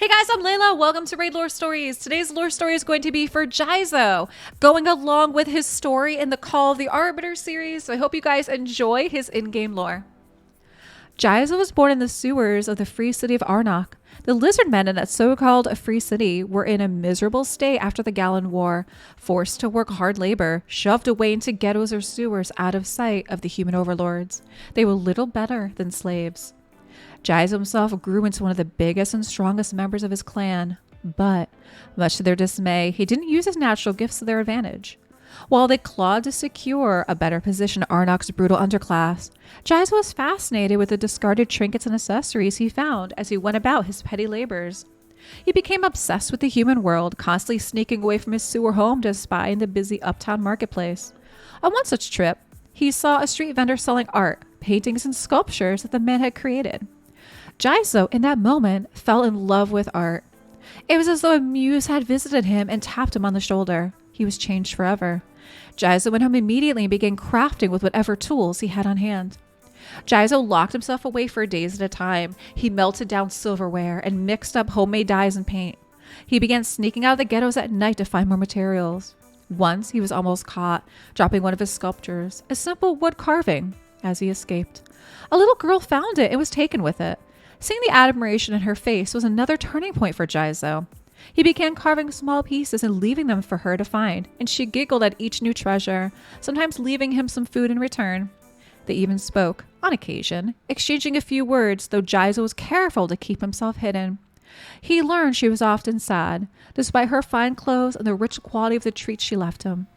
Hey guys, I'm Layla. Welcome to Raid Lore Stories. Today's lore story is going to be for Jizoh, going along with his story in the Call of the Arbiter series. So I hope you guys enjoy his in-game lore. Jizoh was born in the sewers of the free city of Arnak. The lizard men in that so-called free city were in a miserable state after the Gallon War, forced to work hard labor, shoved away into ghettos or sewers out of sight of the human overlords. They were little better than slaves. Jizoh himself grew into one of the biggest and strongest members of his clan, but, much to their dismay, he didn't use his natural gifts to their advantage. While they clawed to secure a better position in Arnok's brutal underclass, Jizoh was fascinated with the discarded trinkets and accessories he found as he went about his petty labors. He became obsessed with the human world, constantly sneaking away from his sewer home to spy in the busy uptown marketplace. On one such trip, he saw a street vendor selling art, paintings, and sculptures that the man had created. Jizoh, in that moment, fell in love with art. It was as though a muse had visited him and tapped him on the shoulder. He was changed forever. Jizoh went home immediately and began crafting with whatever tools he had on hand. Jizoh locked himself away for days at a time. He melted down silverware and mixed up homemade dyes and paint. He began sneaking out of the ghettos at night to find more materials. Once, he was almost caught, dropping one of his sculptures, a simple wood carving, as he escaped. A little girl found it and was taken with it. Seeing the admiration in her face was another turning point for Jizoh. He began carving small pieces and leaving them for her to find, and she giggled at each new treasure, sometimes leaving him some food in return. They even spoke, on occasion, exchanging a few words, though Jizoh was careful to keep himself hidden. He learned she was often sad, despite her fine clothes and the rich quality of the treats she left him.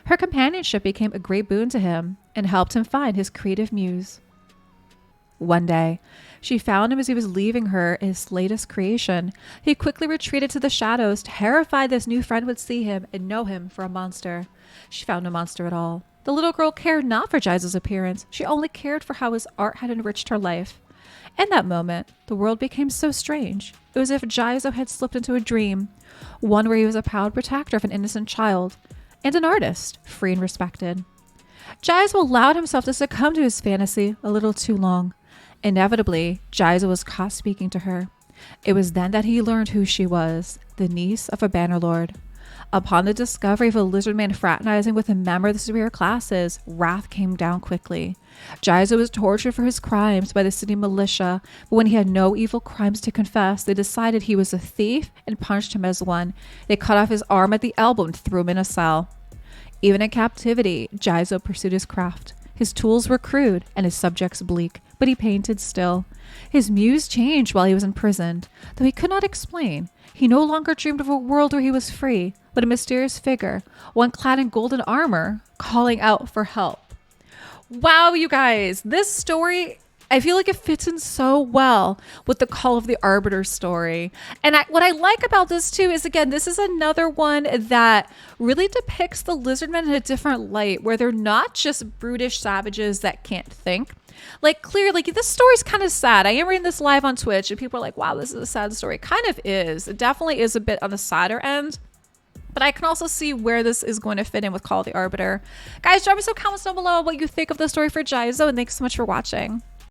Her companionship became a great boon to him and helped him find his creative muse. One day, she found him as he was leaving her his latest creation. He quickly retreated to the shadows, terrified this new friend would see him and know him for a monster. She found no monster at all. The little girl cared not for Jizoh's appearance. She only cared for how his art had enriched her life. In that moment, the world became so strange. It was as if Jizoh had slipped into a dream, one where he was a proud protector of an innocent child, and an artist, free and respected. Jizoh allowed himself to succumb to his fantasy a little too long. Inevitably, Jizoh was caught speaking to her. It was then that he learned who she was, the niece of a bannerlord. Upon the discovery of a lizard man fraternizing with a member of the superior classes, wrath came down quickly. Jizoh was tortured for his crimes by the city militia, but when he had no evil crimes to confess, they decided he was a thief and punished him as one. They cut off his arm at the elbow and threw him in a cell. Even in captivity, Jizoh pursued his craft. His tools were crude and his subjects bleak, but he painted still. His muse changed while he was imprisoned, though he could not explain. He no longer dreamed of a world where he was free, but a mysterious figure, one clad in golden armor, calling out for help. Wow, you guys, this story, I feel like it fits in so well with the Call of the Arbiter story. And what I like about this too is, again, this is another one that really depicts the lizardmen in a different light, where they're not just brutish savages that can't think. Like, clearly, this story's kind of sad. I am reading this live on Twitch and people are like, wow, this is a sad story. It kind of is. It definitely is a bit on the sadder end. But I can also see where this is going to fit in with Call of the Arbiter. Guys, drop me some comments down below what you think of the story for Jizoh, and thanks so much for watching.